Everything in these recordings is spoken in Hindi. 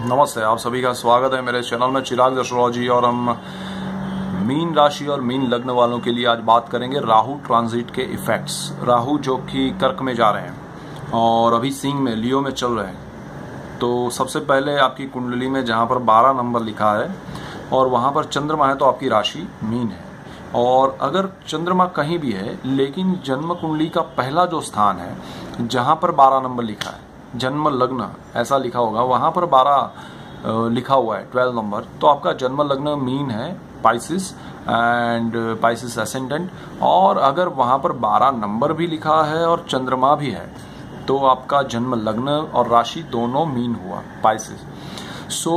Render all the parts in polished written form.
नमस्ते, आप सभी का स्वागत है मेरे चैनल में चिराग एस्ट्रोलॉजी। और हम मीन राशि और मीन लग्न वालों के लिए आज बात करेंगे राहु ट्रांजिट के इफेक्ट्स। राहु जो कि कर्क में जा रहे हैं और अभी सिंह में लियो में चल रहे हैं। तो सबसे पहले आपकी कुंडली में जहां पर 12 नंबर लिखा है और वहां पर चंद्रमा है तो आपकी राशि मीन है। और अगर चंद्रमा कहीं भी है लेकिन जन्म कुंडली का पहला जो स्थान है जहां पर 12 नंबर लिखा है, जन्म लग्न ऐसा लिखा होगा, वहां पर 12 लिखा हुआ है 12 नंबर, तो आपका जन्म लग्न मीन है, पाइसिस एंड पाइसिस एसेंडेंट। और अगर वहां पर 12 नंबर भी लिखा है और चंद्रमा भी है तो आपका जन्म लग्न और राशि दोनों मीन हुआ, पाइसिस। सो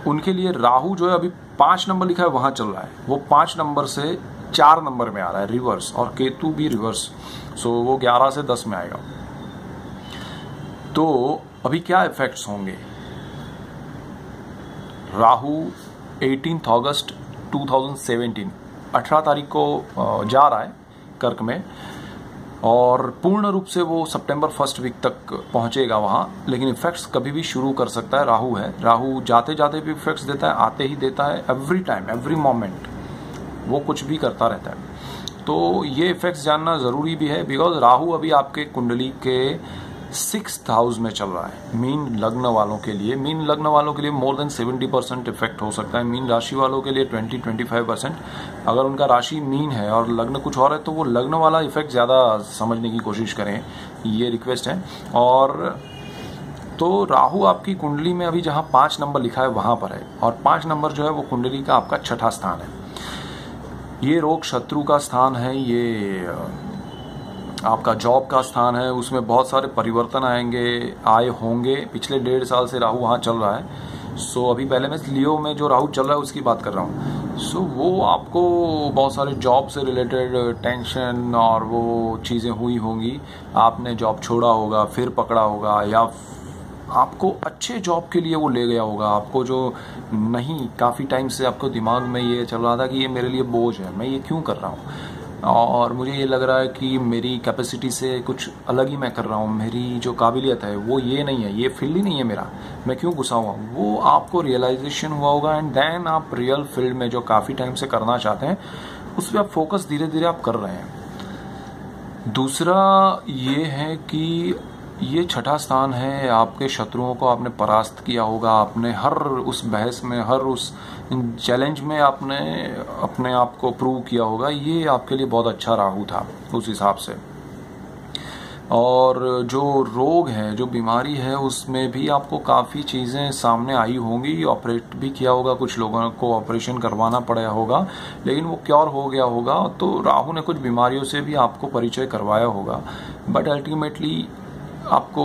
उनके लिए राहु जो है अभी 5 नंबर लिखा है वहां चल रहा है, वो 5 नंबर से 4 नंबर में आ रहा है रिवर्स, और केतु भी रिवर्स। सो वो 11 से 10 में आएगा। तो अभी क्या इफेक्ट्स होंगे? राहु 18 अगस्त 2017 18 तारीख को जा रहा है कर्क में, और पूर्ण रूप से वो सितंबर फर्स्ट वीक तक पहुंचेगा वहां। लेकिन इफेक्ट्स कभी भी शुरू कर सकता है। राहु है, राहु जाते जाते भी इफेक्ट्स देता है, आते ही देता है, एवरी टाइम एवरी मोमेंट वो कुछ भी करता रहता है। तो ये इफेक्ट्स जानना जरूरी भी है, बिकॉज राहु अभी आपके कुंडली के 6th हाउस में चल रहा है। मीन लग्न वालों के लिए, मीन लग्न वालों के लिए मोर देन 70% इफेक्ट हो सकता है। मीन राशि वालों के लिए 20-25%। अगर उनका राशि मीन है और लग्न कुछ और है तो वो लग्न वाला इफेक्ट ज्यादा समझने की कोशिश करें, ये रिक्वेस्ट है। और तो राहु आपकी कुंडली में अभी जहां 5 नंबर लिखा है वहां पर है, और 5 नंबर जो है वो कुंडली का आपका 6ठा स्थान है। ये रोग शत्रु का स्थान है, ये आपका जॉब का स्थान है, उसमें बहुत सारे परिवर्तन आए होंगे। पिछले 1.5 साल से राहु वहां चल रहा है। सो अभी पहले मैं लियो में जो राहु चल रहा है उसकी बात कर रहा हूँ। सो वो आपको बहुत सारे जॉब से रिलेटेड टेंशन और वो चीजें हुई होंगी। आपने जॉब छोड़ा होगा, फिर पकड़ा होगा, या आपको अच्छे जॉब के लिए वो ले गया होगा आपको, जो नहीं काफी टाइम से आपको दिमाग में ये चल रहा था कि ये मेरे लिए बोझ है, मैं ये क्यों कर रहा हूँ, और मुझे ये लग रहा है कि मेरी कैपेसिटी से कुछ अलग ही मैं कर रहा हूँ, मेरी जो काबिलियत है वो ये नहीं है, ये फील्ड ही नहीं है मेरा, मैं क्यों घुसा हुआ हूँ, वो आपको रियलाइजेशन हुआ होगा। एंड देन आप रियल फील्ड में जो काफी टाइम से करना चाहते हैं उस पर आप फोकस धीरे धीरे आप कर रहे हैं। दूसरा ये है कि ये 6ठा स्थान है, आपके शत्रुओं को आपने परास्त किया होगा, आपने हर उस बहस में, हर उस चैलेंज में आपने अपने आप को प्रूव किया होगा। ये आपके लिए बहुत अच्छा राहु था उस हिसाब से। और जो रोग है, जो बीमारी है, उसमें भी आपको काफ़ी चीज़ें सामने आई होंगी। ऑपरेट भी किया होगा, कुछ लोगों को ऑपरेशन करवाना पड़ा होगा, लेकिन वो क्योर हो गया होगा। तो राहु ने कुछ बीमारियों से भी आपको परिचय करवाया होगा, बट अल्टीमेटली आपको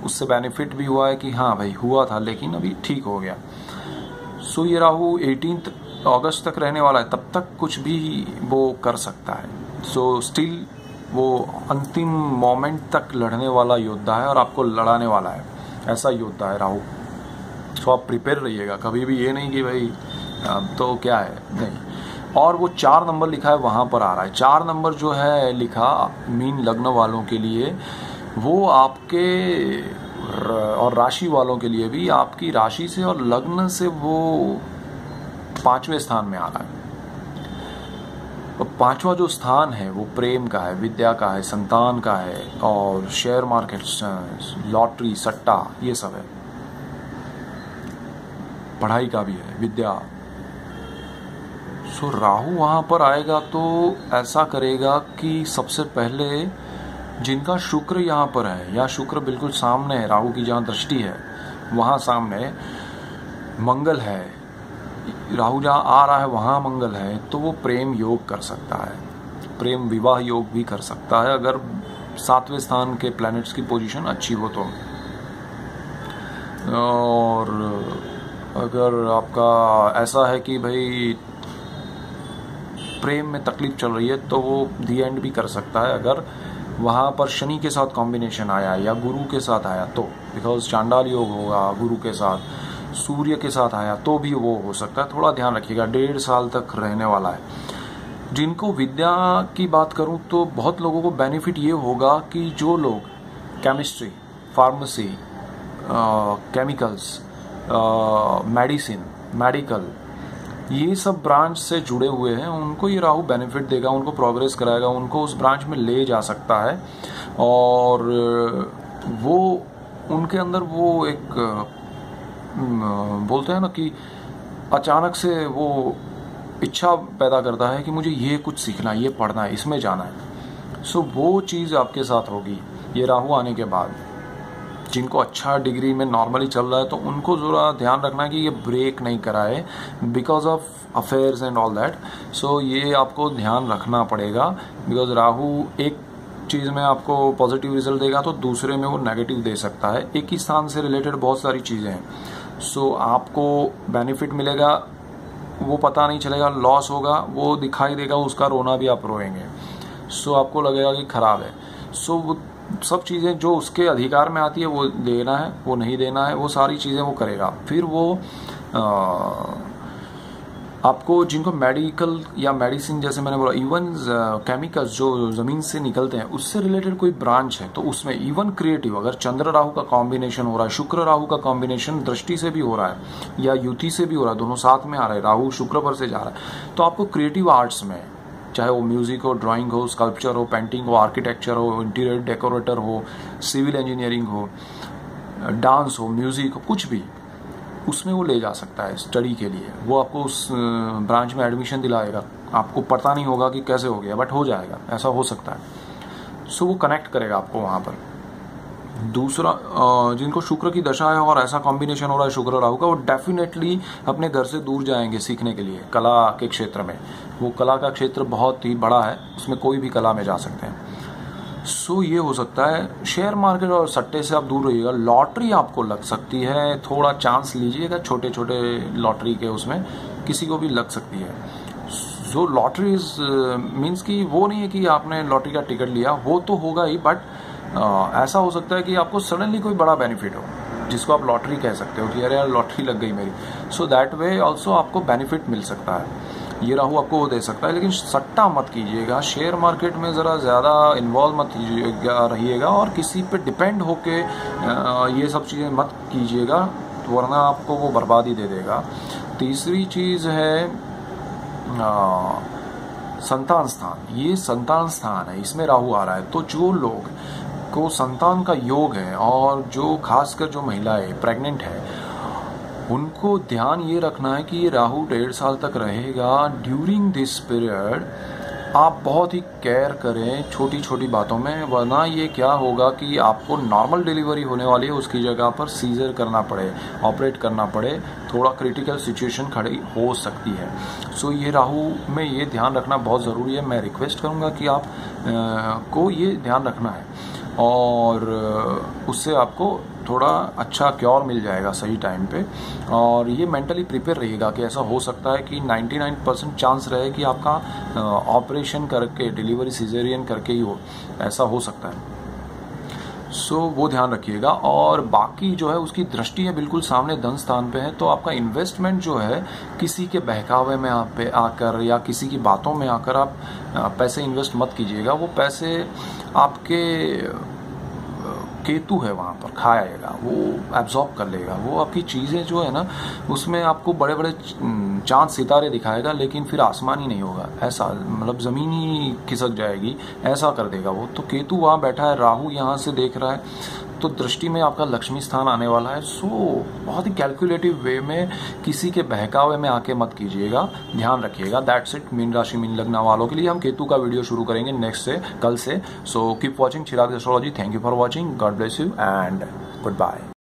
उससे बेनिफिट भी हुआ है कि हाँ भाई हुआ था लेकिन अभी ठीक हो गया। सो ये राहु 18 अगस्त तक रहने वाला है, तब तक कुछ भी वो कर सकता है। सो स्टिल वो अंतिम मोमेंट तक लड़ने वाला योद्धा है और आपको लड़ाने वाला है, ऐसा योद्धा है राहु। सो आप प्रिपेयर रहिएगा, कभी भी ये नहीं कि भाई तो क्या है, नहीं। और वो 4 नंबर लिखा है वहां पर आ रहा है। 4 नंबर जो है लिखा मीन लग्न वालों के लिए, वो आपके और राशि वालों के लिए भी, आपकी राशि से और लग्न से वो 5वें स्थान में आ रहा है। तो 5वां जो स्थान है वो प्रेम का है, विद्या का है, संतान का है, और शेयर मार्केट, लॉटरी, सट्टा, ये सब है। पढ़ाई का भी है, विद्या। सो राहु वहां पर आएगा तो ऐसा करेगा कि सबसे पहले जिनका शुक्र यहाँ पर है, या शुक्र बिल्कुल सामने है, राहु की जहाँ दृष्टि है वहाँ सामने मंगल है, राहु जहाँ आ रहा है वहाँ मंगल है, तो वो प्रेम योग कर सकता है, प्रेम विवाह योग भी कर सकता है अगर 7वें स्थान के प्लैनेट्स की पोजीशन अच्छी हो तो। और अगर आपका ऐसा है कि भाई प्रेम में तकलीफ चल रही है तो वो दी एंड भी कर सकता है अगर वहां पर शनि के साथ कॉम्बिनेशन आया या गुरु के साथ आया तो, बिकॉज चांडाल योग होगा गुरु के साथ, सूर्य के साथ आया तो भी वो हो सकता है। थोड़ा ध्यान रखिएगा, 1.5 साल तक रहने वाला है। जिनको विद्या की बात करूं तो बहुत लोगों को बेनिफिट ये होगा कि जो लोग chemistry, pharmacy, chemicals, medicine, medical, ये सब ब्रांच से जुड़े हुए हैं, उनको ये राहु बेनिफिट देगा, उनको प्रोग्रेस कराएगा, उनको उस ब्रांच में ले जा सकता है। और वो उनके अंदर वो एक बोलते हैं ना कि अचानक से वो इच्छा पैदा करता है कि मुझे ये कुछ सीखना है, ये पढ़ना है, इसमें जाना है। सो वो चीज़ आपके साथ होगी ये राहु आने के बाद। जिनको अच्छा डिग्री में नॉर्मली चल रहा है तो उनको ज़रा ध्यान रखना है कि ये ब्रेक नहीं कराए because of affairs and all that. So ये आपको ध्यान रखना पड़ेगा, बिकॉज राहु एक चीज़ में आपको पॉजिटिव रिजल्ट देगा तो दूसरे में वो नेगेटिव दे सकता है। एक ही स्थान से रिलेटेड बहुत सारी चीज़ें हैं। सो आपको बेनिफिट मिलेगा वो पता नहीं चलेगा, लॉस होगा वो दिखाई देगा, उसका रोना भी आप रोएंगे। सो आपको लगेगा कि खराब है। सो वो सब चीज़ें जो उसके अधिकार में आती है वो देना है, वो नहीं देना है, वो सारी चीज़ें वो करेगा। फिर वो आपको जिनको मेडिकल या मेडिसिन जैसे मैंने बोला, इवन केमिकल्स जो ज़मीन से निकलते हैं उससे रिलेटेड कोई ब्रांच है तो उसमें इवन क्रिएटिव, अगर चंद्र राहु का कॉम्बिनेशन हो रहा है, शुक्र राहु का कॉम्बिनेशन दृष्टि से भी हो रहा है या युति से भी हो रहा है, दोनों साथ में आ रहे हैं, राहु शुक्र पर से जा रहा है, तो आपको क्रिएटिव आर्ट्स में, चाहे वो म्यूजिक हो, ड्राइंग हो, स्कल्पचर हो, पेंटिंग हो, आर्किटेक्चर हो, इंटीरियर डेकोरेटर हो, सिविल इंजीनियरिंग हो, डांस हो, म्यूजिक हो, कुछ भी उसमें वो ले जा सकता है स्टडी के लिए। वो आपको उस ब्रांच में एडमिशन दिलाएगा, आपको पता नहीं होगा कि कैसे हो गया बट हो जाएगा, ऐसा हो सकता है। सो वो कनेक्ट करेगा आपको वहाँ पर। दूसरा जिनको शुक्र की दशा है और ऐसा कॉम्बिनेशन हो रहा है शुक्र राहु का, वो डेफिनेटली अपने घर से दूर जाएंगे सीखने के लिए कला के क्षेत्र में। वो कला का क्षेत्र बहुत ही बड़ा है, उसमें कोई भी कला में जा सकते हैं। सो ये हो सकता है। शेयर मार्केट और सट्टे से आप दूर रहिएगा। लॉटरी आपको लग सकती है, थोड़ा चांस लीजिएगा, छोटे छोटे लॉटरी के उसमें किसी को भी लग सकती है। जो लॉटरी मीन्स कि वो नहीं है कि आपने लॉटरी का टिकट लिया, वो तो होगा ही, बट ऐसा हो सकता है कि आपको सडनली कोई बड़ा बेनिफिट हो जिसको आप लॉटरी कह सकते हो कि अरे यार लॉटरी लग गई मेरी। सो दैट वे ऑल्सो आपको बेनिफिट मिल सकता है। ये राहु आपको वो दे सकता है, लेकिन सट्टा मत कीजिएगा, शेयर मार्केट में ज़रा ज़्यादा इन्वॉल्व मत रहिएगा और किसी पे डिपेंड होके ये सब चीज़ें मत कीजिएगा, वरना आपको वो बर्बादी दे देगा। तीसरी चीज़ है संतान स्थान। ये संतान स्थान है, इसमें राहु आ रहा है, तो जो लोग को संतान का योग है और जो खासकर जो महिलाएं प्रेग्नेंट है उनको ध्यान ये रखना है कि ये राहु 1.5 साल तक रहेगा। ड्यूरिंग दिस पीरियड आप बहुत ही केयर करें छोटी छोटी बातों में, वरना ये क्या होगा कि आपको नॉर्मल डिलीवरी होने वाली है उसकी जगह पर सीजर करना पड़े, ऑपरेट करना पड़े, थोड़ा क्रिटिकल सिचुएशन खड़ी हो सकती है। सो ये राहु में ये ध्यान रखना बहुत ज़रूरी है। मैं रिक्वेस्ट करूँगा कि आप को ये ध्यान रखना है और उससे आपको थोड़ा अच्छा क्योर मिल जाएगा सही टाइम पे। और ये मेंटली प्रिपेयर रहिएगा कि ऐसा हो सकता है कि 99% चांस रहे कि आपका ऑपरेशन करके, डिलीवरी सिजेरियन करके ही हो, ऐसा हो सकता है। सो वो ध्यान रखिएगा। और बाकी जो है उसकी दृष्टि है बिल्कुल सामने धन स्थान पे है, तो आपका इन्वेस्टमेंट जो है किसी के बहकावे में आप पे आकर या किसी की बातों में आकर आप पैसे इन्वेस्ट मत कीजिएगा। वो पैसे आपके केतु है वहाँ पर खाएगा, वो एब्जॉर्ब कर लेगा, वो आपकी चीज़ें जो है ना उसमें आपको बड़े बड़े चांद सितारे दिखाएगा, लेकिन फिर आसमान ही नहीं होगा, ऐसा मतलब ज़मीन ही खिसक जाएगी, ऐसा कर देगा वो। तो केतु वहाँ बैठा है, राहु यहाँ से देख रहा है, तो दृष्टि में आपका लक्ष्मी स्थान आने वाला है। सो बहुत ही कैलकुलेटिव वे में किसी के बहकावे में आके मत कीजिएगा, ध्यान रखिएगा। That's it. मीन राशि मीन लग्न वालों के लिए हम केतु का वीडियो शुरू करेंगे नेक्स्ट से, कल से। So keep watching Chirag astrology. Thank you for watching. God bless you and good bye.